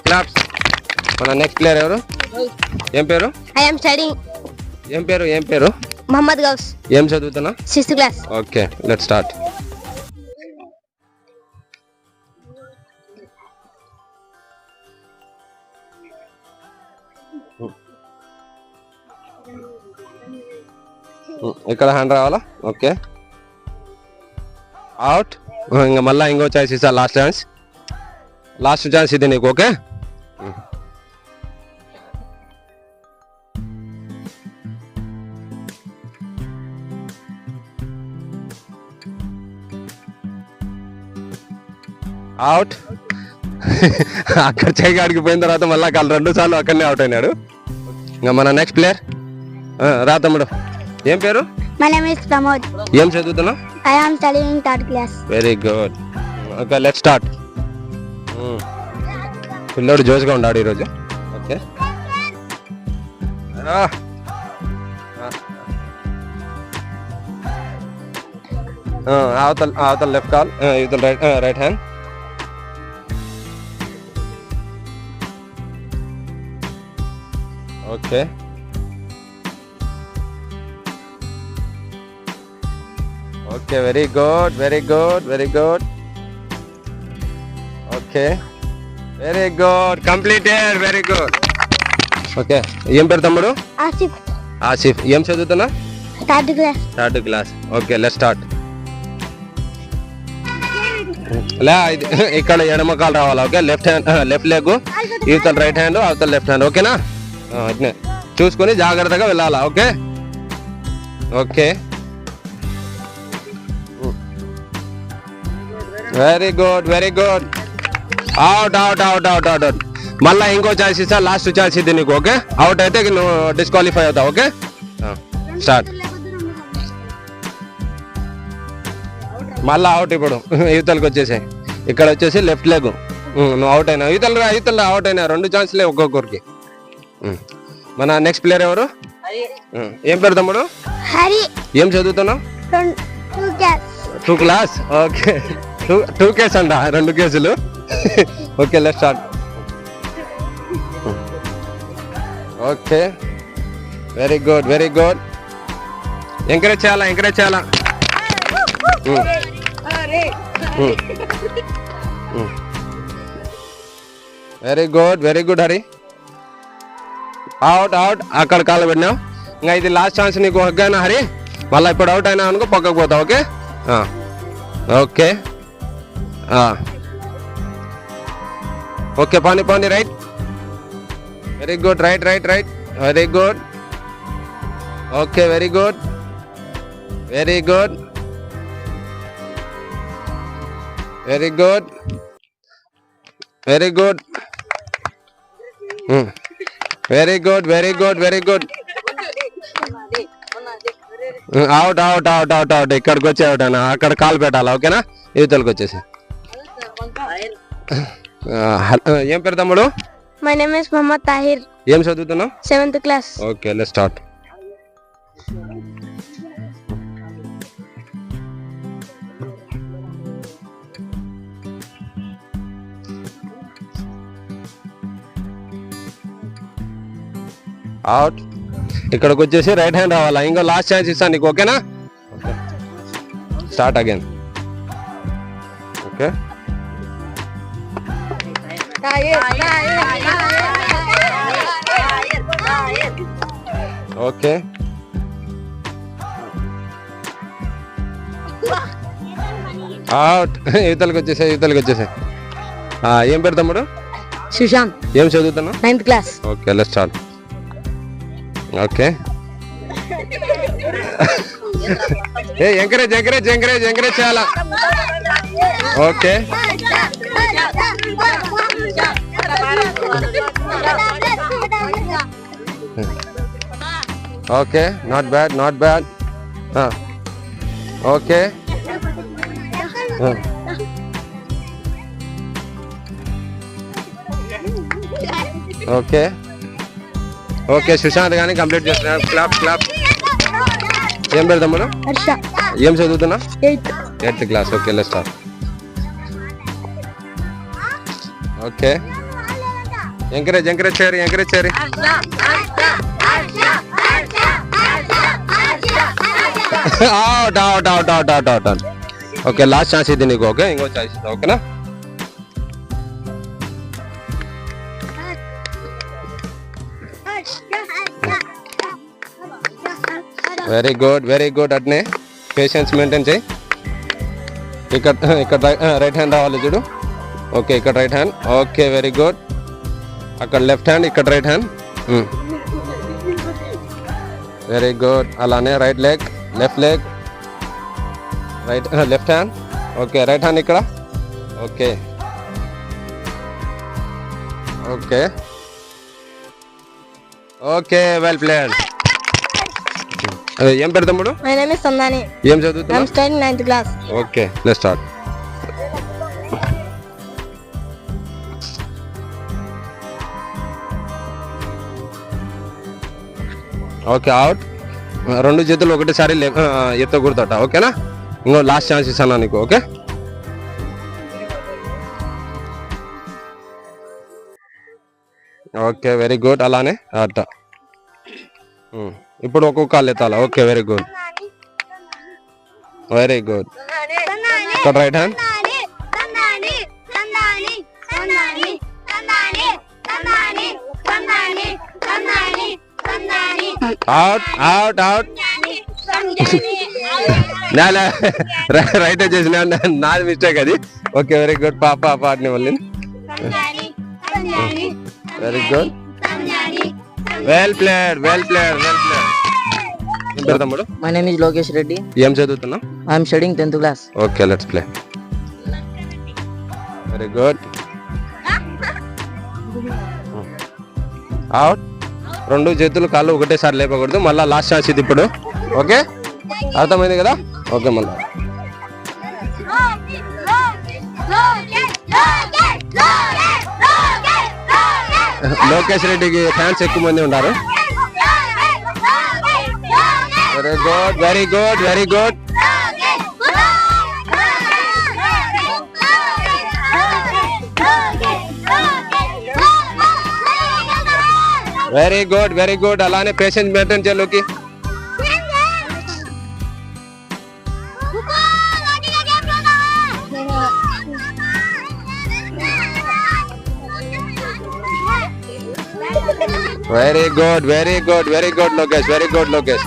Claps. మన next player ఎవరు? ఏం పేరు? I am studying ఏం పేరు? Muhammad Ghaus, ఏం చదువుతున్నా? 6th class. Okay, let's start. ఇక్కడ హ్యాండ్ రావాలా? Okay, out. ఇంకా మళ్ళీ ఇంకో ఛాన్స్ ఇస్తా, లాస్ట్ ఛాన్స్ ఇది నీకు. Okay, out. అక్కడ చేయి అడిగిపోయిన తర్వాత మళ్ళీ కాళ్ళు 2 సార్లు అక్కడనే అవుట్ అయినాడు. ఇంకా మన నెక్స్ట్ ప్లేయర్ రా తమ్ముడు. ఏం పేరు? My name is Pramod. ఏం చదువుతున్నావు? I am studying 3rd class. Very good. Okay, let's start. పిల్లోడు జోష్గా ఉన్నాడు ఈరోజు. ఓకే, అవతల లెఫ్ట్ కాల్, ఇవతల right hand. Okay, okay, very good. Okay, very good, completed, very good. Okay, ఏం పేరు తమ్ముడు? ఆసిఫ్. ఏం చదువుతున్నా? 3rd class. 3rd class. Okay, let's start. ఇక్కడ ఎడమ కాలు రావాలా? ఓకే, లెఫ్ట్ లెగ్, ఇవతల రైట్ హ్యాండ్, అవతల లెఫ్ట్ హ్యాండ్. ఓకేనా? అట్నే చూసుకొని జాగ్రత్తగా వెళ్ళాలా? Okay, okay, very good. Out. మళ్ళా ఇంకో ఛాన్స్ ఇస్తా, లాస్ట్ ఛాన్స్ ఇది నీకు. ఓకే, అవుట్ అయితే నువ్వు డిస్క్వాలిఫై అవుతావు. Okay, start. మళ్ళా అవుట్. ఇప్పుడు యువతలకు వచ్చేసాయి. ఇక్కడ వచ్చేసి లెఫ్ట్ లెగ్, నువ్వు అవుట్ అయినా. యువతల అవుట్ అయినా. 2 ఛాన్స్లే ఒక్కొక్కరికి. మన నెక్స్ట్ ప్లేయర్ ఎవరు? ఏం పేరు తమ్ముడు? Hari. ఏం చదువుతున్నావు? 2 class. 2 class. ఓకే, 2 కేస్ అంట, 2 కేసులు. Okay, let's start. Okay, very good. Encourage చేయాలా. Very good Hari. అవుట్. అక్కడ కాలు పెట్టినావు. ఇంకా ఇది లాస్ట్ ఛాన్స్ నీకు. హగ్గానా హరి? మళ్ళీ ఇప్పుడు అవుట్ అయినా అనుకో, పక్కకు పోతావు. ఓకే, ఓకే, ఓకే, పాని right. Very good, right. Very good. Okay, very good. Very good. Out. ఇక్కడికి వచ్చి అవుట్ అయినా. అక్కడ కాలు పెట్టాలా? ఓకేనా? యువతలకు వచ్చేసి. ఏం పేరు తమ్ముడు? My name is Muhammad Tahir. ఏం చదువుతున్నావు? 7th class. Okay, let's start. Out. ఇక్కడికి వచ్చేసి రైట్ హ్యాండ్ రావాలా. ఇంకో లాస్ట్ ఛాన్స్ ఇస్తాను నీకు. ఓకేనా? Start again. Okay, okay, out. యువతలకు వచ్చేసాయి. ఏం పేరు తమ్ముడు? Sushant. ఏం చదువుతున్నావు? 9th class. Okay, let's start. Okay, encourage చేయాలా. Okay, okay, not bad. Okay, okay, okay, Sushant గాని కంప్లీట్ చేస్తున్నారు. క్లాప్. ఏం పేరు తమ్ముడు? హర్ష. ఏం చదువుతున్నా? 8th class. Okay, let's start. Okay, encourage చేయరు అవుట్. ఓకే లాస్ట్ ఛాన్స్ ఇది నీకు. ఓకే ఇంకో ఛాన్స్ ఓకేనా. వెరీ గుడ్ అట్నే పేషెన్స్ మెయింటైన్ చేయి. ఇక్కడ రైట్ హ్యాండ్ రావాలి చూడు. ఓకే ఇక్కడ right hand. Okay very good. అక్కడ లెఫ్ట్ హ్యాండ్, ఇక్కడ రైట్ హ్యాండ్. Very good. అలానే right leg, left leg, left hand. Okay right hand ఇక్కడ. Okay okay okay well played. ఏం పేరు తమ్ముడు? My name is Sandani. ఏం చదువుతున్నావు? I'm studying 9th class. Okay let's start. Okay out. రెండు చేతులు ఒకటేసారి ఎత్తకూడదట. ఓకేనా. ఇంకో లాస్ట్ ఛాన్స్ ఇస్తాను నీకు. Okay okay very good. అలానే అట్ట. ఇప్పుడు ఒక్కొక్క కాళ్ళు ఎత్తాలా. Okay very good. ఇక్కడ రైట్ హ్యాండ్. అవుట్. రైట్ చేసిన నాది మిస్టేక్ అది. Okay very good. పాప ఆడిన వాళ్ళు. Very good. Well played. తమ్ముడు? My name is Lokesh Reddy. ఏం చదువుతున్నావు? I am studying 10th class. Okay let's play. Very good. Out. రెండు చేతులు కాళ్ళు ఒకటేసారి లేపకూడదు. మళ్ళీ లాస్ట్ ఛాన్స్ ఇది ఇప్పుడు. ఓకే అర్థమైంది కదా. ఓకే మళ్ళీ లోకేష్ రెడ్డికి ఫ్యాన్స్ ఎక్కువ మంది ఉన్నారు. Very good. Very good. అలానే పేషెన్స్ మెయింటైన్ చేయాలి. Very good Lokesh.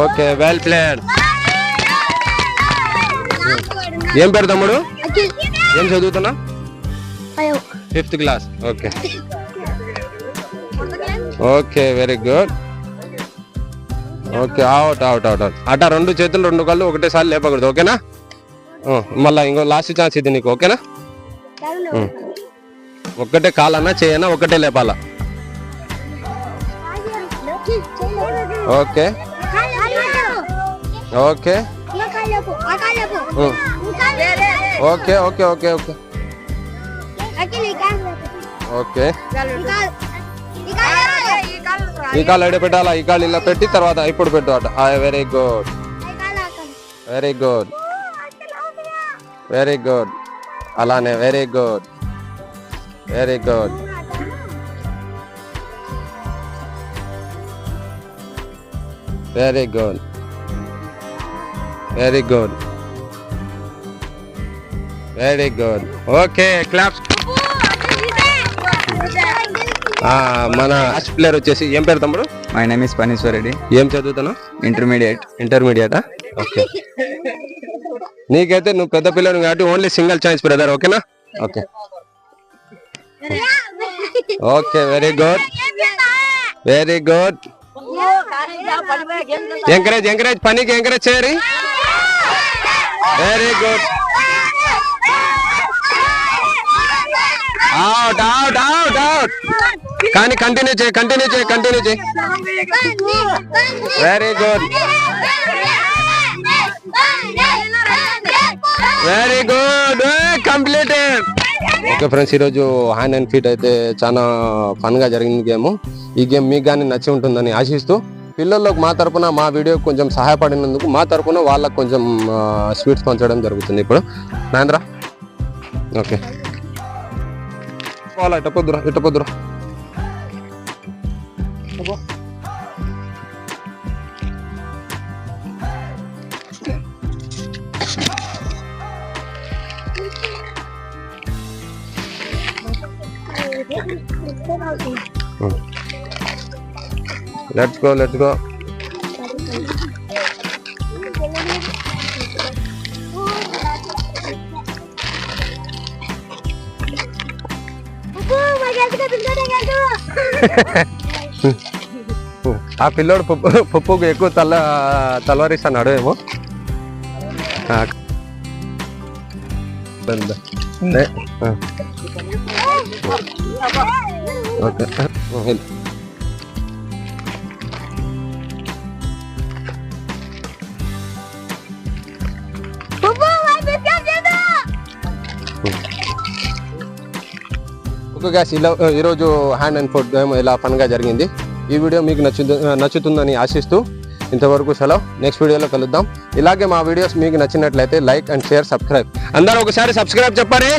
Okay well played. ఏం పేరు తమ్ముడు? ఏం చదువుతున్నా? 5th class. Okay very good. Okay out. అట రెండు చేతులు రెండు కాళ్ళు ఒకటేసారి లేపకూడదు. ఓకేనా. మళ్ళీ ఇంకో లాస్ట్ ఛాన్స్ ఇది నీకు. ఓకేనా. ఒక్కటే కాలన్నా చేయనా ఒకటే లేపాలా. ఓకే ఓకే ఓకే ఓకే ఈ కాళ్ళు ఎడ పెట్టాలా. ఈ కాళ్ళు ఇలా పెట్టి తర్వాత ఇప్పుడు పెట్టు అట. Very good. అలానే వెరీ గుడ్. Okay claps. మన లాస్ట్ ప్లేయర్ వచ్చేసి ఏం పేరు తమ్ముడు? My name is Paniswar Reddy. ఏం చదువుతున్నావు? Intermediate. ఓకే నీకైతే నువ్వు పెద్ద పిల్లలు కాబట్టి ఓన్లీ సింగిల్ ఛాన్స్ బ్రదర్. ఓకేనా. Okay very good. ఎంకరేజ్ పనికి ఎంకరేజ్ చేయరు. Very good. అవుట్. కానీ కంటిన్యూ చేయి. Very good. Completed. Okay friends, ఈరోజు హ్యాండ్ అండ్ ఫీట్ అయితే చాలా ఫన్ గా జరిగింది గేమ్. ఈ గేమ్ మీకు కానీ నచ్చి ఉంటుందని ఆశిస్తూ పిల్లల్లోకి మా తరపున మా వీడియో కొంచెం సహాయపడినందుకు మా తరపున వాళ్ళకు కొంచెం స్వీట్స్ పంచడం జరుగుతుంది ఇప్పుడు. మహేంద్ర ఓకే పోవాలా, ఇట్ట పొద్దురా లెట్స్ గో ఆ పిల్లోడు పప్పుకు ఎక్కువ తలవరిస్తున్నాడు ఏమో. ఓకే గ్యాస్ ఇలా ఈరోజు హ్యాండ్ అండ్ ఫుడ్ గేమ్ ఇలా ఫన్గా జరిగింది. ఈ వీడియో మీకు నచ్చుతుందని ఆశిస్తూ ఇంతవరకు సెలవు. నెక్స్ట్ వీడియోలో కలుద్దాం. ఇలాగే మా వీడియోస్ మీకు నచ్చినట్లయితే లైక్ అండ్ షేర్, సబ్స్క్రైబ్. అందరూ ఒకసారి సబ్స్క్రైబ్ చెప్పండి.